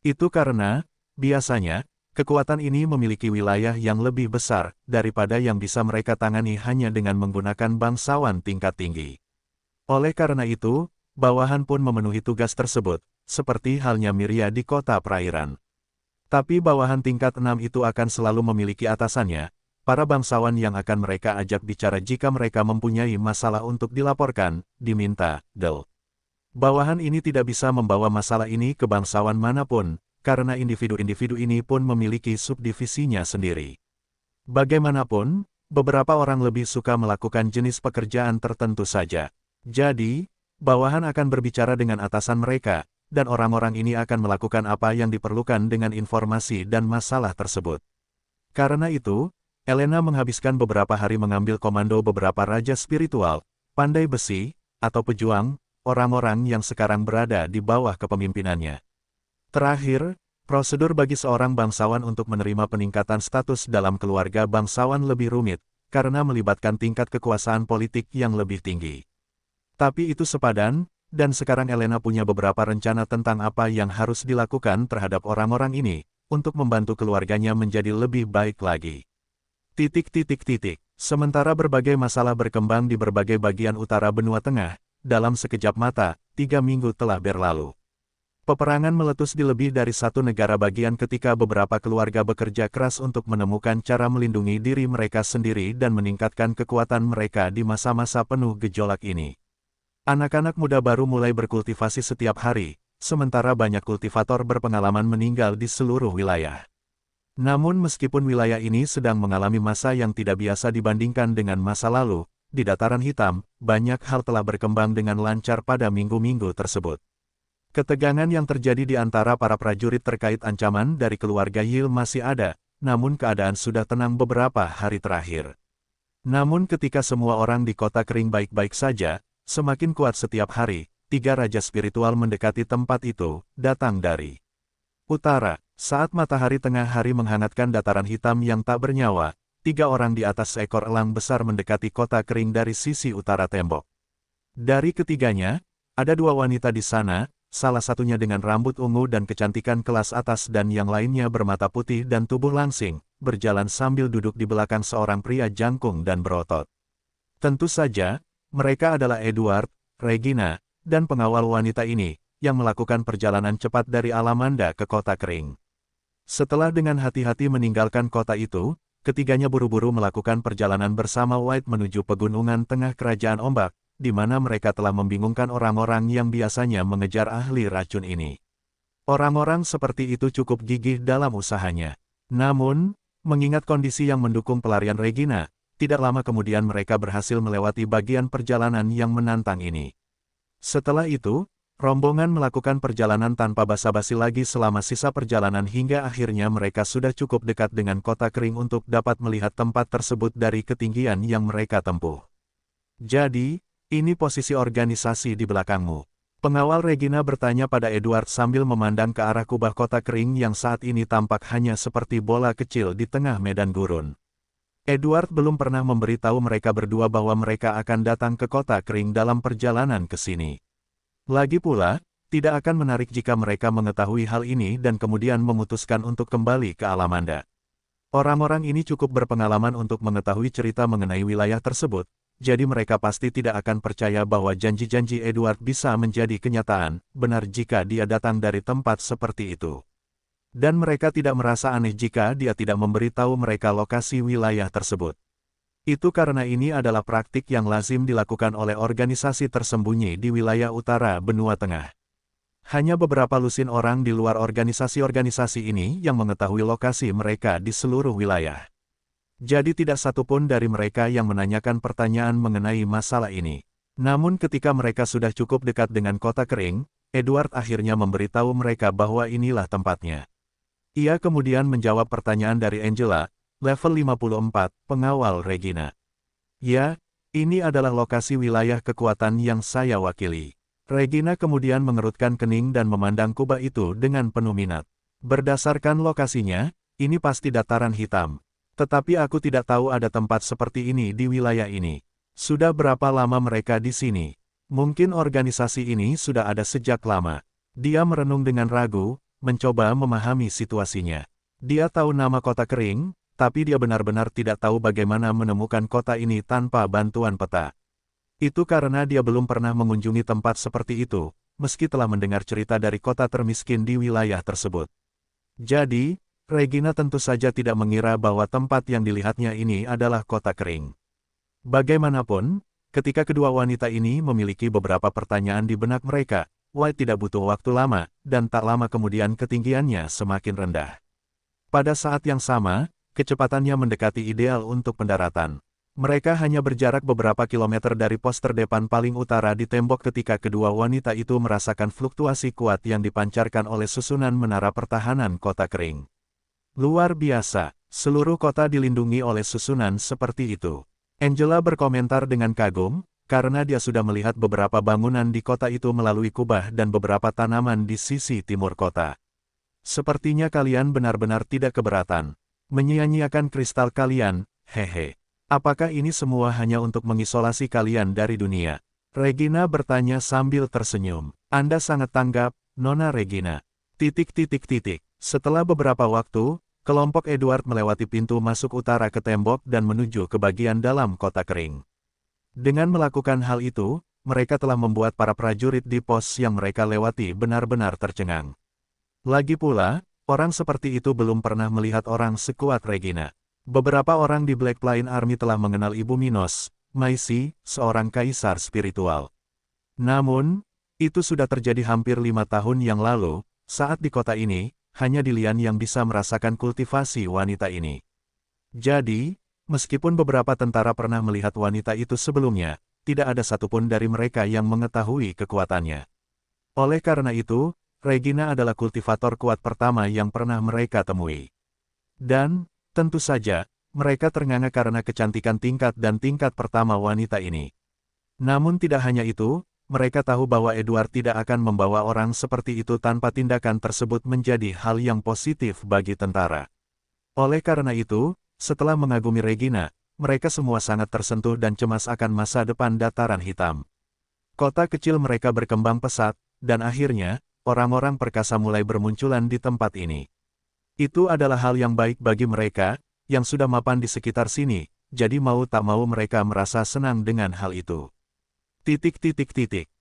Itu karena, biasanya, kekuatan ini memiliki wilayah yang lebih besar daripada yang bisa mereka tangani hanya dengan menggunakan bangsawan tingkat tinggi. Oleh karena itu, bawahan pun memenuhi tugas tersebut, seperti halnya Miria di kota perairan. Tapi bawahan tingkat 6 itu akan selalu memiliki atasannya, para bangsawan yang akan mereka ajak bicara jika mereka mempunyai masalah untuk dilaporkan, diminta, del. Bawahan ini tidak bisa membawa masalah ini ke bangsawan manapun, karena individu-individu ini pun memiliki subdivisinya sendiri. Bagaimanapun, beberapa orang lebih suka melakukan jenis pekerjaan tertentu saja. Jadi, bawahan akan berbicara dengan atasan mereka, dan orang-orang ini akan melakukan apa yang diperlukan dengan informasi dan masalah tersebut. Karena itu, Elena menghabiskan beberapa hari mengambil komando beberapa raja spiritual, pandai besi, atau pejuang, orang-orang yang sekarang berada di bawah kepemimpinannya. Terakhir, prosedur bagi seorang bangsawan untuk menerima peningkatan status dalam keluarga bangsawan lebih rumit, karena melibatkan tingkat kekuasaan politik yang lebih tinggi. Tapi itu sepadan, dan sekarang Elena punya beberapa rencana tentang apa yang harus dilakukan terhadap orang-orang ini, untuk membantu keluarganya menjadi lebih baik lagi. Sementara berbagai masalah berkembang di berbagai bagian utara benua tengah, dalam sekejap mata, 3 minggu telah berlalu. Peperangan meletus di lebih dari satu negara bagian ketika beberapa keluarga bekerja keras untuk menemukan cara melindungi diri mereka sendiri dan meningkatkan kekuatan mereka di masa-masa penuh gejolak ini. Anak-anak muda baru mulai berkultivasi setiap hari, sementara banyak kultivator berpengalaman meninggal di seluruh wilayah. Namun meskipun wilayah ini sedang mengalami masa yang tidak biasa dibandingkan dengan masa lalu, di Dataran Hitam, banyak hal telah berkembang dengan lancar pada minggu-minggu tersebut. Ketegangan yang terjadi di antara para prajurit terkait ancaman dari keluarga Yil masih ada, namun keadaan sudah tenang beberapa hari terakhir. Namun ketika semua orang di kota kering baik-baik saja, semakin kuat setiap hari, 3 raja spiritual mendekati tempat itu, datang dari utara. Saat matahari tengah hari menghangatkan dataran hitam yang tak bernyawa, 3 orang di atas seekor elang besar mendekati kota kering dari sisi utara tembok. Dari ketiganya, ada 2 wanita di sana, salah satunya dengan rambut ungu dan kecantikan kelas atas dan yang lainnya bermata putih dan tubuh langsing, berjalan sambil duduk di belakang seorang pria jangkung dan berotot. Tentu saja, mereka adalah Edward, Regina, dan pengawal wanita ini, yang melakukan perjalanan cepat dari Alamanda ke kota kering. Setelah dengan hati-hati meninggalkan kota itu, ketiganya buru-buru melakukan perjalanan bersama White menuju pegunungan tengah kerajaan ombak, di mana mereka telah membingungkan orang-orang yang biasanya mengejar ahli racun ini. Orang-orang seperti itu cukup gigih dalam usahanya. Namun, mengingat kondisi yang mendukung pelarian Regina, tidak lama kemudian mereka berhasil melewati bagian perjalanan yang menantang ini. Setelah itu, rombongan melakukan perjalanan tanpa basa-basi lagi selama sisa perjalanan hingga akhirnya mereka sudah cukup dekat dengan kota kering untuk dapat melihat tempat tersebut dari ketinggian yang mereka tempuh. Jadi, ini posisi organisasi di belakangmu. Pengawal Regina bertanya pada Edward sambil memandang ke arah kubah kota kering yang saat ini tampak hanya seperti bola kecil di tengah medan gurun. Edward belum pernah memberitahu mereka berdua bahwa mereka akan datang ke kota kering dalam perjalanan ke sini. Lagi pula, tidak akan menarik jika mereka mengetahui hal ini dan kemudian memutuskan untuk kembali ke Alamanda. Orang-orang ini cukup berpengalaman untuk mengetahui cerita mengenai wilayah tersebut, jadi mereka pasti tidak akan percaya bahwa janji-janji Edward bisa menjadi kenyataan, benar jika dia datang dari tempat seperti itu. Dan mereka tidak merasa aneh jika dia tidak memberitahu mereka lokasi wilayah tersebut. Itu karena ini adalah praktik yang lazim dilakukan oleh organisasi tersembunyi di wilayah utara benua tengah. Hanya beberapa lusin orang di luar organisasi-organisasi ini yang mengetahui lokasi mereka di seluruh wilayah. Jadi tidak satupun dari mereka yang menanyakan pertanyaan mengenai masalah ini. Namun ketika mereka sudah cukup dekat dengan kota kering, Edward akhirnya memberitahu mereka bahwa inilah tempatnya. Ia kemudian menjawab pertanyaan dari Angela, level 54, pengawal Regina. Ya, ini adalah lokasi wilayah kekuatan yang saya wakili. Regina kemudian mengerutkan kening dan memandang kubah itu dengan penuh minat. Berdasarkan lokasinya, ini pasti dataran hitam. Tetapi aku tidak tahu ada tempat seperti ini di wilayah ini. Sudah berapa lama mereka di sini? Mungkin organisasi ini sudah ada sejak lama. Dia merenung dengan ragu, mencoba memahami situasinya. Dia tahu nama kota kering, tapi dia benar-benar tidak tahu bagaimana menemukan kota ini tanpa bantuan peta. Itu karena dia belum pernah mengunjungi tempat seperti itu, meski telah mendengar cerita dari kota termiskin di wilayah tersebut. Jadi, Regina tentu saja tidak mengira bahwa tempat yang dilihatnya ini adalah kota kering. Bagaimanapun, ketika kedua wanita ini memiliki beberapa pertanyaan di benak mereka, White tidak butuh waktu lama, dan tak lama kemudian ketinggiannya semakin rendah. Pada saat yang sama, kecepatannya mendekati ideal untuk pendaratan. Mereka hanya berjarak beberapa kilometer dari pos terdepan paling utara di tembok ketika kedua wanita itu merasakan fluktuasi kuat yang dipancarkan oleh susunan menara pertahanan kota kering. Luar biasa, seluruh kota dilindungi oleh susunan seperti itu. Angela berkomentar dengan kagum, karena dia sudah melihat beberapa bangunan di kota itu melalui kubah dan beberapa tanaman di sisi timur kota. Sepertinya kalian benar-benar tidak keberatan. Menyia-nyiakan kristal kalian, hehe. Apakah ini semua hanya untuk mengisolasi kalian dari dunia? Regina bertanya sambil tersenyum. Anda sangat tanggap, Nona Regina. Setelah beberapa waktu, kelompok Edward melewati pintu masuk utara ke tembok dan menuju ke bagian dalam kota kering. Dengan melakukan hal itu, mereka telah membuat para prajurit di pos yang mereka lewati benar-benar tercengang. Lagi pula, orang seperti itu belum pernah melihat orang sekuat Regina. Beberapa orang di Black Plain Army telah mengenal Ibu Minos, Maisi, seorang kaisar spiritual. Namun, itu sudah terjadi hampir 5 tahun yang lalu, saat di kota ini, hanya Dilian yang bisa merasakan kultivasi wanita ini. Jadi, meskipun beberapa tentara pernah melihat wanita itu sebelumnya, tidak ada satupun dari mereka yang mengetahui kekuatannya. Oleh karena itu, Regina adalah kultivator kuat pertama yang pernah mereka temui. Dan, tentu saja, mereka ternganga karena kecantikan tingkat dan tingkat pertama wanita ini. Namun tidak hanya itu, mereka tahu bahwa Edward tidak akan membawa orang seperti itu tanpa tindakan tersebut menjadi hal yang positif bagi tentara. Oleh karena itu, setelah mengagumi Regina, mereka semua sangat tersentuh dan cemas akan masa depan Dataran Hitam. Kota kecil mereka berkembang pesat, dan akhirnya, orang-orang perkasa mulai bermunculan di tempat ini. Itu adalah hal yang baik bagi mereka, yang sudah mapan di sekitar sini, jadi mau tak mau mereka merasa senang dengan hal itu.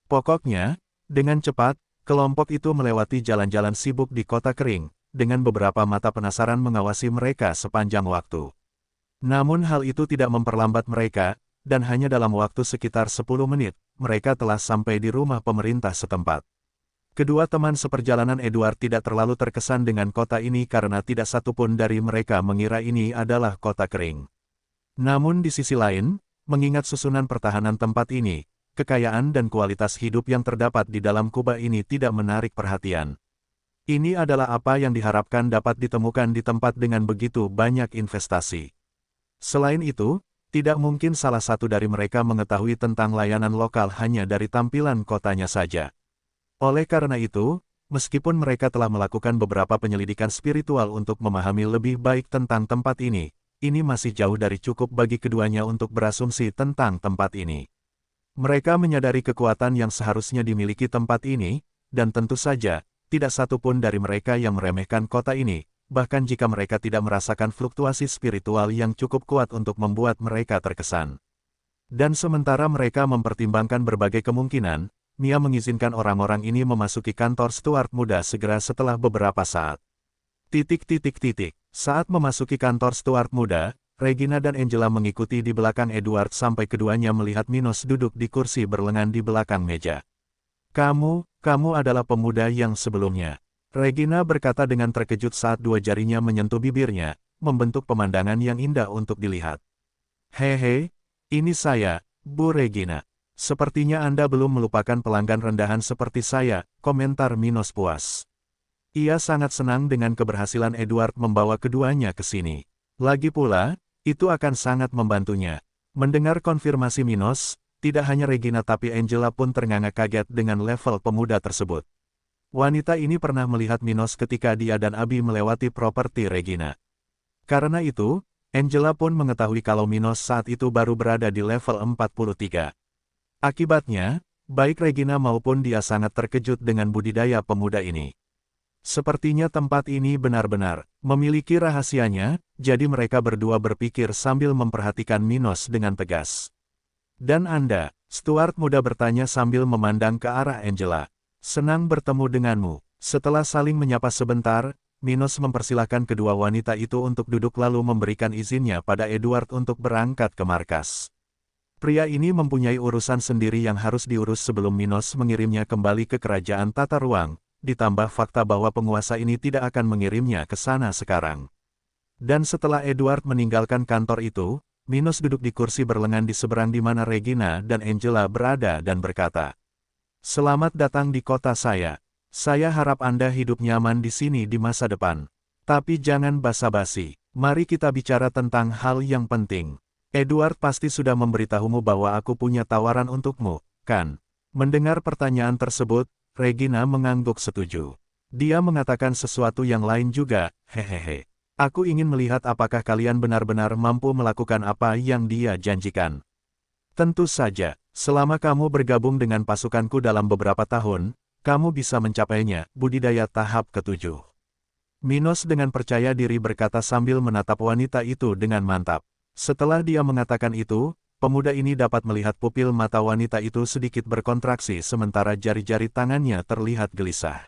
Pokoknya, dengan cepat, kelompok itu melewati jalan-jalan sibuk di kota kering, dengan beberapa mata penasaran mengawasi mereka sepanjang waktu. Namun hal itu tidak memperlambat mereka, dan hanya dalam waktu sekitar 10 menit, mereka telah sampai di rumah pemerintah setempat. Kedua teman seperjalanan Edward tidak terlalu terkesan dengan kota ini karena tidak satupun dari mereka mengira ini adalah kota kering. Namun di sisi lain, mengingat susunan pertahanan tempat ini, kekayaan dan kualitas hidup yang terdapat di dalam kubah ini tidak menarik perhatian. Ini adalah apa yang diharapkan dapat ditemukan di tempat dengan begitu banyak investasi. Selain itu, tidak mungkin salah satu dari mereka mengetahui tentang layanan lokal hanya dari tampilan kotanya saja. Oleh karena itu, meskipun mereka telah melakukan beberapa penyelidikan spiritual untuk memahami lebih baik tentang tempat ini masih jauh dari cukup bagi keduanya untuk berasumsi tentang tempat ini. Mereka menyadari kekuatan yang seharusnya dimiliki tempat ini, dan tentu saja, tidak satupun dari mereka yang meremehkan kota ini, bahkan jika mereka tidak merasakan fluktuasi spiritual yang cukup kuat untuk membuat mereka terkesan. Dan sementara mereka mempertimbangkan berbagai kemungkinan, Mia mengizinkan orang-orang ini memasuki kantor Stuart muda segera setelah beberapa saat. Saat memasuki kantor Stuart muda, Regina dan Angela mengikuti di belakang Edward sampai keduanya melihat Minos duduk di kursi berlengan di belakang meja. Kamu adalah pemuda yang sebelumnya. Regina berkata dengan terkejut saat dua jarinya menyentuh bibirnya, membentuk pemandangan yang indah untuk dilihat. Hehe, ini saya, Bu Regina. Sepertinya Anda belum melupakan pelanggan rendahan seperti saya, komentar Minos puas. Ia sangat senang dengan keberhasilan Edward membawa keduanya ke sini. Lagi pula, itu akan sangat membantunya. Mendengar konfirmasi Minos, tidak hanya Regina tapi Angela pun ternganga kaget dengan level pemuda tersebut. Wanita ini pernah melihat Minos ketika dia dan Abi melewati properti Regina. Karena itu, Angela pun mengetahui kalau Minos saat itu baru berada di level 43. Akibatnya, baik Regina maupun dia sangat terkejut dengan budidaya pemuda ini. Sepertinya tempat ini benar-benar memiliki rahasianya, jadi mereka berdua berpikir sambil memperhatikan Minos dengan tegas. Dan Anda, Stuart muda bertanya sambil memandang ke arah Angela. Senang bertemu denganmu. Setelah saling menyapa sebentar, Minos mempersilahkan kedua wanita itu untuk duduk lalu memberikan izinnya pada Edward untuk berangkat ke markas. Pria ini mempunyai urusan sendiri yang harus diurus sebelum Minos mengirimnya kembali ke kerajaan tata ruang, ditambah fakta bahwa penguasa ini tidak akan mengirimnya ke sana sekarang. Dan setelah Edward meninggalkan kantor itu, Minos duduk di kursi berlengan di seberang di mana Regina dan Angela berada dan berkata, "Selamat datang di kota saya. Saya harap Anda hidup nyaman di sini di masa depan. Tapi jangan basa-basi. Mari kita bicara tentang hal yang penting. Edward pasti sudah memberitahumu bahwa aku punya tawaran untukmu, kan?" Mendengar pertanyaan tersebut, Regina mengangguk setuju. Dia mengatakan sesuatu yang lain juga, hehehe. Aku ingin melihat apakah kalian benar-benar mampu melakukan apa yang dia janjikan. Tentu saja, selama kamu bergabung dengan pasukanku dalam beberapa tahun, kamu bisa mencapainya, budidaya tahap ke-7. Minos dengan percaya diri berkata sambil menatap wanita itu dengan mantap. Setelah dia mengatakan itu, pemuda ini dapat melihat pupil mata wanita itu sedikit berkontraksi sementara jari-jari tangannya terlihat gelisah.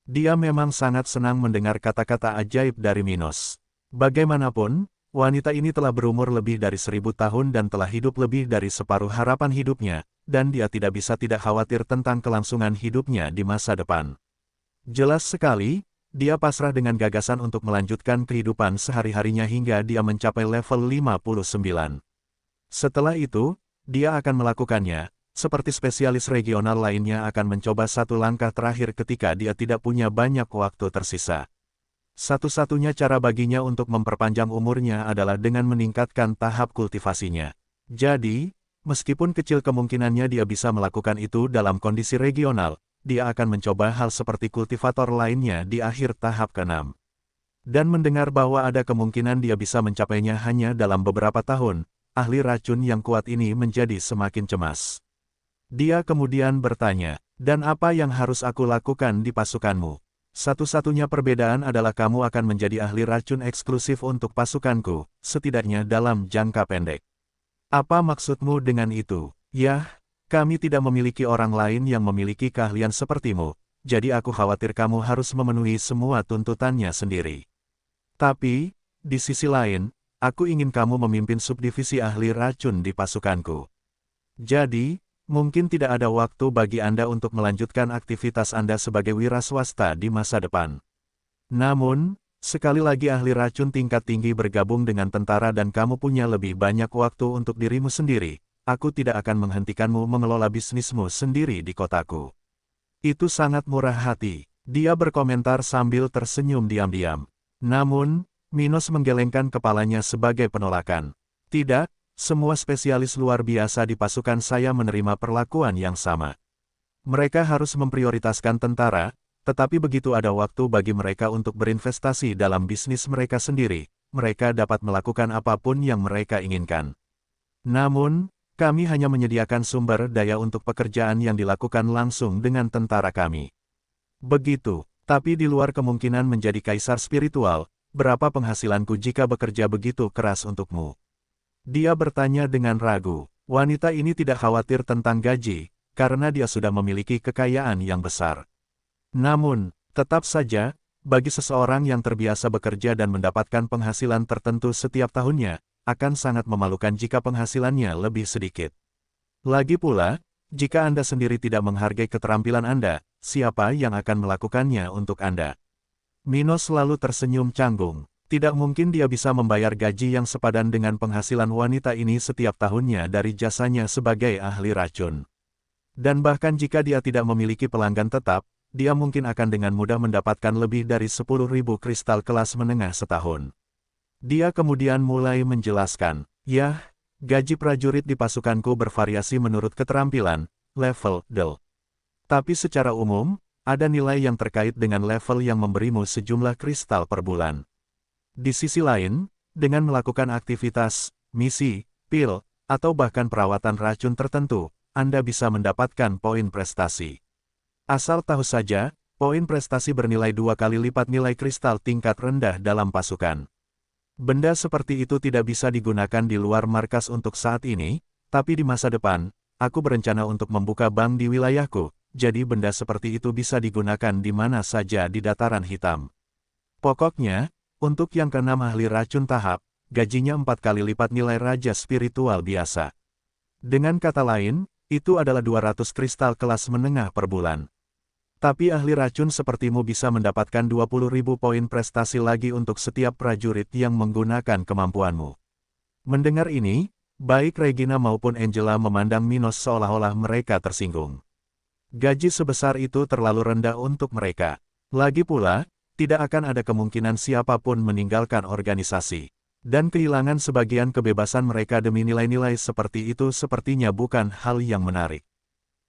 Dia memang sangat senang mendengar kata-kata ajaib dari Minos. Bagaimanapun, wanita ini telah berumur lebih dari 1000 tahun dan telah hidup lebih dari separuh harapan hidupnya, dan dia tidak bisa tidak khawatir tentang kelangsungan hidupnya di masa depan. Jelas sekali, dia pasrah dengan gagasan untuk melanjutkan kehidupan sehari-harinya hingga dia mencapai level 59. Setelah itu, dia akan melakukannya, seperti spesialis regional lainnya akan mencoba satu langkah terakhir ketika dia tidak punya banyak waktu tersisa. Satu-satunya cara baginya untuk memperpanjang umurnya adalah dengan meningkatkan tahap kultivasinya. Jadi, meskipun kecil kemungkinannya dia bisa melakukan itu dalam kondisi regional, dia akan mencoba hal seperti kultivator lainnya di akhir tahap ke-6. Dan mendengar bahwa ada kemungkinan dia bisa mencapainya hanya dalam beberapa tahun, ahli racun yang kuat ini menjadi semakin cemas. Dia kemudian bertanya, "Dan apa yang harus aku lakukan di pasukanmu?" "Satu-satunya perbedaan adalah kamu akan menjadi ahli racun eksklusif untuk pasukanku, setidaknya dalam jangka pendek." "Apa maksudmu dengan itu?" "Yah, kami tidak memiliki orang lain yang memiliki keahlian sepertimu, jadi aku khawatir kamu harus memenuhi semua tuntutannya sendiri. Tapi, di sisi lain, aku ingin kamu memimpin subdivisi ahli racun di pasukanku. Jadi, mungkin tidak ada waktu bagi Anda untuk melanjutkan aktivitas Anda sebagai wira swasta di masa depan. Namun, sekali lagi ahli racun tingkat tinggi bergabung dengan tentara dan kamu punya lebih banyak waktu untuk dirimu sendiri, aku tidak akan menghentikanmu mengelola bisnismu sendiri di kotaku." "Itu sangat murah hati," dia berkomentar sambil tersenyum diam-diam. Namun, Minos menggelengkan kepalanya sebagai penolakan. "Tidak, semua spesialis luar biasa di pasukan saya menerima perlakuan yang sama. Mereka harus memprioritaskan tentara, tetapi begitu ada waktu bagi mereka untuk berinvestasi dalam bisnis mereka sendiri, mereka dapat melakukan apapun yang mereka inginkan. Namun, kami hanya menyediakan sumber daya untuk pekerjaan yang dilakukan langsung dengan tentara kami. Begitu, tapi di luar kemungkinan menjadi kaisar spiritual, berapa penghasilanku jika bekerja begitu keras untukmu?" Dia bertanya dengan ragu. Wanita ini tidak khawatir tentang gaji, karena dia sudah memiliki kekayaan yang besar. Namun, tetap saja, bagi seseorang yang terbiasa bekerja dan mendapatkan penghasilan tertentu setiap tahunnya, akan sangat memalukan jika penghasilannya lebih sedikit. Lagi pula, jika Anda sendiri tidak menghargai keterampilan Anda, siapa yang akan melakukannya untuk Anda? Minos selalu tersenyum canggung. Tidak mungkin dia bisa membayar gaji yang sepadan dengan penghasilan wanita ini setiap tahunnya dari jasanya sebagai ahli racun. Dan bahkan jika dia tidak memiliki pelanggan tetap, dia mungkin akan dengan mudah mendapatkan lebih dari 10.000 kristal kelas menengah setahun. Dia kemudian mulai menjelaskan, "Yah, gaji prajurit di pasukanku bervariasi menurut keterampilan, level, del. Tapi secara umum, ada nilai yang terkait dengan level yang memberimu sejumlah kristal per bulan. Di sisi lain, dengan melakukan aktivitas, misi, pil, atau bahkan perawatan racun tertentu, Anda bisa mendapatkan poin prestasi. Asal tahu saja, poin prestasi bernilai 2 kali lipat nilai kristal tingkat rendah dalam pasukan. Benda seperti itu tidak bisa digunakan di luar markas untuk saat ini, tapi di masa depan, aku berencana untuk membuka bank di wilayahku, jadi benda seperti itu bisa digunakan di mana saja di dataran hitam. Pokoknya, untuk yang keenam ahli racun tahap, gajinya 4 kali lipat nilai raja spiritual biasa. Dengan kata lain, itu adalah 200 kristal kelas menengah per bulan. Tapi ahli racun sepertimu bisa mendapatkan 20.000 poin prestasi lagi untuk setiap prajurit yang menggunakan kemampuanmu. Mendengar ini, baik Regina maupun Angela memandang Minos seolah-olah mereka tersinggung. Gaji sebesar itu terlalu rendah untuk mereka. Lagi pula, tidak akan ada kemungkinan siapapun meninggalkan organisasi. Dan kehilangan sebagian kebebasan mereka demi nilai-nilai seperti itu sepertinya bukan hal yang menarik.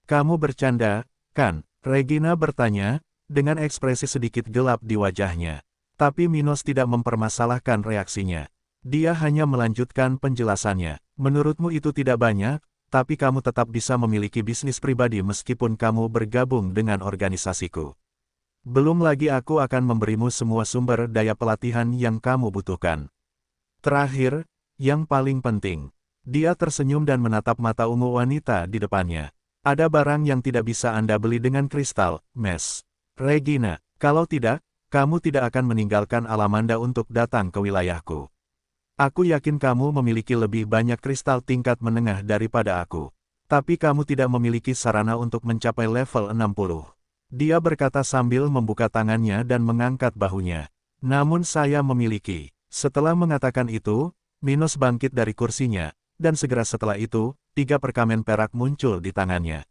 Kamu bercanda, kan? Regina bertanya, dengan ekspresi sedikit gelap di wajahnya. Tapi Minos tidak mempermasalahkan reaksinya. Dia hanya melanjutkan penjelasannya. Menurutmu itu tidak banyak, tapi kamu tetap bisa memiliki bisnis pribadi meskipun kamu bergabung dengan organisasiku. Belum lagi aku akan memberimu semua sumber daya pelatihan yang kamu butuhkan. Terakhir, yang paling penting, dia tersenyum dan menatap mata ungu wanita di depannya. Ada barang yang tidak bisa Anda beli dengan kristal, Mes. Regina, kalau tidak, kamu tidak akan meninggalkan Alamanda untuk datang ke wilayahku. Aku yakin kamu memiliki lebih banyak kristal tingkat menengah daripada aku. Tapi kamu tidak memiliki sarana untuk mencapai level 60. Dia berkata sambil membuka tangannya dan mengangkat bahunya. Namun saya memiliki. Setelah mengatakan itu, Minos bangkit dari kursinya, dan segera setelah itu, 3 perkamen perak muncul di tangannya.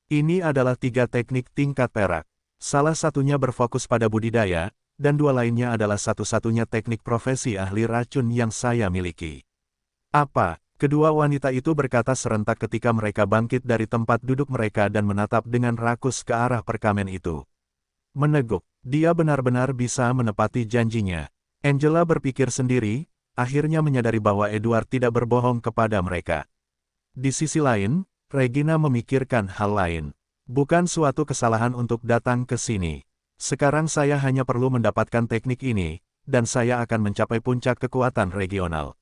Ini adalah 3 teknik tingkat perak. Salah satunya berfokus pada budidaya, dan 2 lainnya adalah satu-satunya teknik profesi ahli racun yang saya miliki. Apa? Kedua wanita itu berkata serentak ketika mereka bangkit dari tempat duduk mereka dan menatap dengan rakus ke arah perkamen itu. Meneguk, dia benar-benar bisa menepati janjinya. Angela berpikir sendiri, akhirnya menyadari bahwa Edward tidak berbohong kepada mereka. Di sisi lain, Regina memikirkan hal lain. Bukan suatu kesalahan untuk datang ke sini. Sekarang saya hanya perlu mendapatkan teknik ini, dan saya akan mencapai puncak kekuatan regional.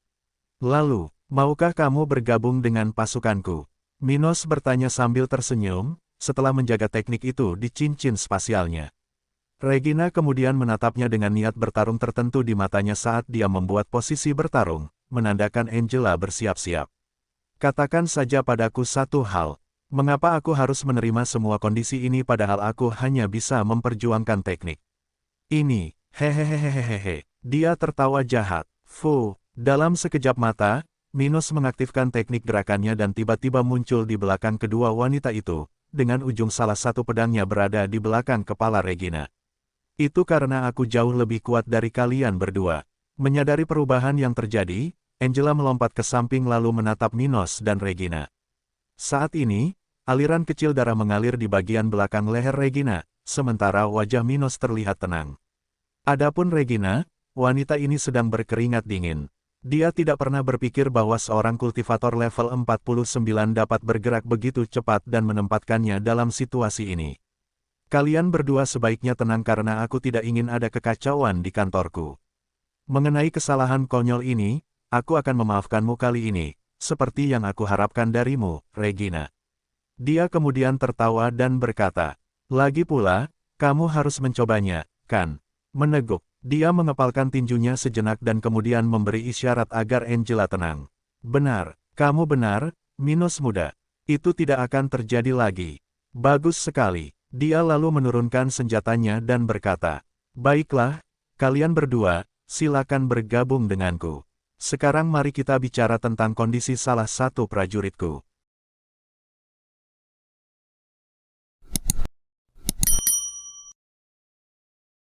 Lalu, maukah kamu bergabung dengan pasukanku? Minos bertanya sambil tersenyum, setelah menjaga teknik itu di cincin spasialnya. Regina kemudian menatapnya dengan niat bertarung tertentu di matanya saat dia membuat posisi bertarung, menandakan Angela bersiap-siap. Katakan saja padaku satu hal, mengapa aku harus menerima semua kondisi ini padahal aku hanya bisa memperjuangkan teknik ini? Hehehehehehe, dia tertawa jahat. Dalam sekejap mata, Minos mengaktifkan teknik gerakannya dan tiba-tiba muncul di belakang kedua wanita itu, dengan ujung salah satu pedangnya berada di belakang kepala Regina. Itu karena aku jauh lebih kuat dari kalian berdua. Menyadari perubahan yang terjadi, Angela melompat ke samping lalu menatap Minos dan Regina. Saat ini, aliran kecil darah mengalir di bagian belakang leher Regina, sementara wajah Minos terlihat tenang. Adapun Regina, wanita ini sedang berkeringat dingin. Dia tidak pernah berpikir bahwa seorang kultivator level 49 dapat bergerak begitu cepat dan menempatkannya dalam situasi ini. Kalian berdua sebaiknya tenang karena aku tidak ingin ada kekacauan di kantorku. Mengenai kesalahan konyol ini, aku akan memaafkanmu kali ini, seperti yang aku harapkan darimu, Regina. Dia kemudian tertawa dan berkata, lagi pula, kamu harus mencobanya, kan? Meneguk, dia mengepalkan tinjunya sejenak dan kemudian memberi isyarat agar Angela tenang. Benar, kamu benar, Minos muda. Itu tidak akan terjadi lagi. Bagus sekali. Dia lalu menurunkan senjatanya dan berkata, baiklah, kalian berdua, silakan bergabung denganku. Sekarang mari kita bicara tentang kondisi salah satu prajuritku.